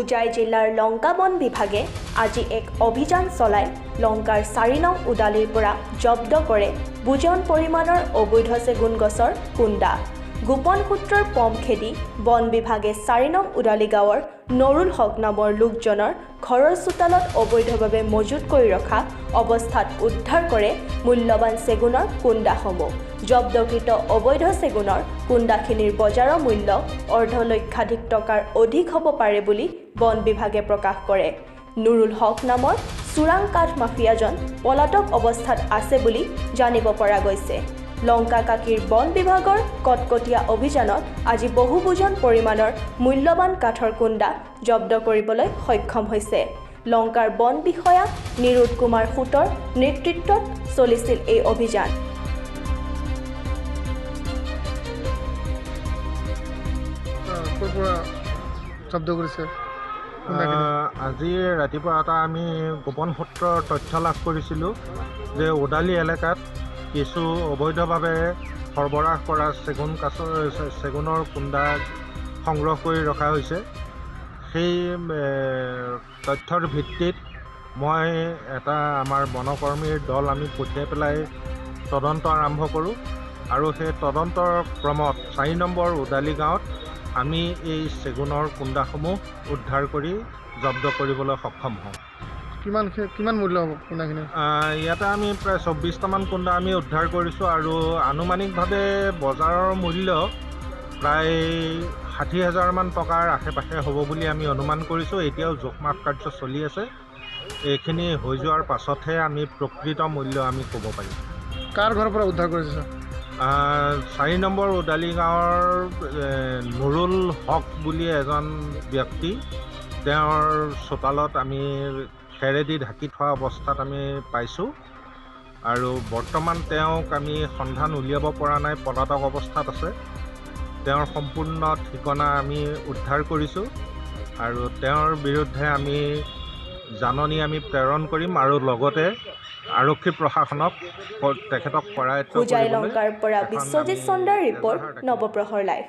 হোজাই জিলাৰ লংকা বন বিভাগে আজি এক অভিযান চলাই লংকাৰ 4 নং উদালিৰ পৰা জব্দ কৰে বুজন পৰিমাণৰ অবৈধ চেগুন গছৰ কুণ্ডা। গোপন সূত্ৰৰ পম খেদি বন বিভাগে 4 নং উদালি গাঁৱৰ নৰুল হক নামৰ লোকজনৰ ঘৰৰ চোতালত অবৈধভাৱে মজুত কৰি ৰখা অৱস্থাত উদ্ধাৰ কৰে মূল্যৱান চেগুনৰ কুণ্ডাসমূহ। জব্দকৃত অবৈধ চেগুনৰ কুণ্ডাখিনিৰ বজাৰৰ মূল্য অৰ্ধলক্ষাধিক টকাৰ অধিক হ'ব পাৰে বুলি বন বিভাগে প্ৰকাশ কৰে। নুৰুল হক নামৰ চোৰাং কাঠ মাফিয়াজন পলাতক অৱস্থাত আছে বুলি জানিব পৰা গৈছে। লংকা কাকিৰ বন বিভাগৰ কটকটীয়া অভিযানত আজি বহুবুজন পৰিমাণৰ মূল্যৱান কাঠৰ কুণ্ডা জব্দ কৰিবলৈ সক্ষম হৈছে। লংকাৰ বন বিষয়া নিৰুদ কুমাৰ সুতৰ নেতৃত্বত চলিছিল এই অভিযান। আজি ৰাতিপুৱা এটা আমি গোপন সূত্ৰৰ তথ্য লাভ কৰিছিলোঁ যে ওদালি এলেকাত কিছু অবৈধভাৱে সৰবৰাহ কৰা চেগুনৰ কুণ্ডা সংগ্ৰহ কৰি ৰখা হৈছে। সেই তথ্যৰ ভিত্তিত মই এটা আমাৰ বনকৰ্মীৰ দল আমি পঠিয়াই পেলাই তদন্ত আৰম্ভ কৰোঁ আৰু সেই তদন্তৰ ক্ৰমত 4 নম্বৰ উদালি গাঁৱত আমি এই চেগুনৰ কুণ্ডাসমূহ উদ্ধাৰ কৰি জব্দ কৰিবলৈ সক্ষম হওঁ। কিমান মূল্য হ'ব কুণ্ডাখিনি? ইয়াতে আমি প্ৰায় 24টামান কুণ্ডা আমি উদ্ধাৰ কৰিছোঁ আৰু আনুমানিকভাৱে বজাৰৰ মূল্য প্ৰায় 60,000 টকাৰ আশে-পাশে হ'ব বুলি আমি অনুমান কৰিছোঁ। এতিয়াও জোখ-মাখ কাৰ্য চলি আছে। এইখিনি হৈ যোৱাৰ পাছতহে আমি প্ৰকৃত মূল্য আমি ক'ব পাৰিম। কাৰ ঘৰৰ পৰা উদ্ধাৰ কৰিছে? 4 নম্বৰ উদালি গাঁৱৰ নুৰুল হক বুলি এজন ব্যক্তি, তেওঁৰ চোতালত আমি খেৰেদি ঢাকি থোৱা অৱস্থাত আমি পাইছোঁ আৰু বৰ্তমান তেওঁক আমি সন্ধান উলিয়াব পৰা নাই, পলাতক অৱস্থাত আছে। তেওঁৰ সম্পূৰ্ণ ঠিকনা আমি উদ্ধাৰ কৰিছোঁ আৰু তেওঁৰ বিৰুদ্ধে আমি জাননী আমি প্ৰেৰণ কৰিম আৰু লগতে আৰক্ষী প্ৰশাসনক তেখেতক কৰায়ত্ব কৰিবলৈ। হোজাই লংকাৰ পৰা বিশ্বজিৎ চন্দাৰ ৰিপৰ্ট, নৱপ্ৰহৰ লাইভ।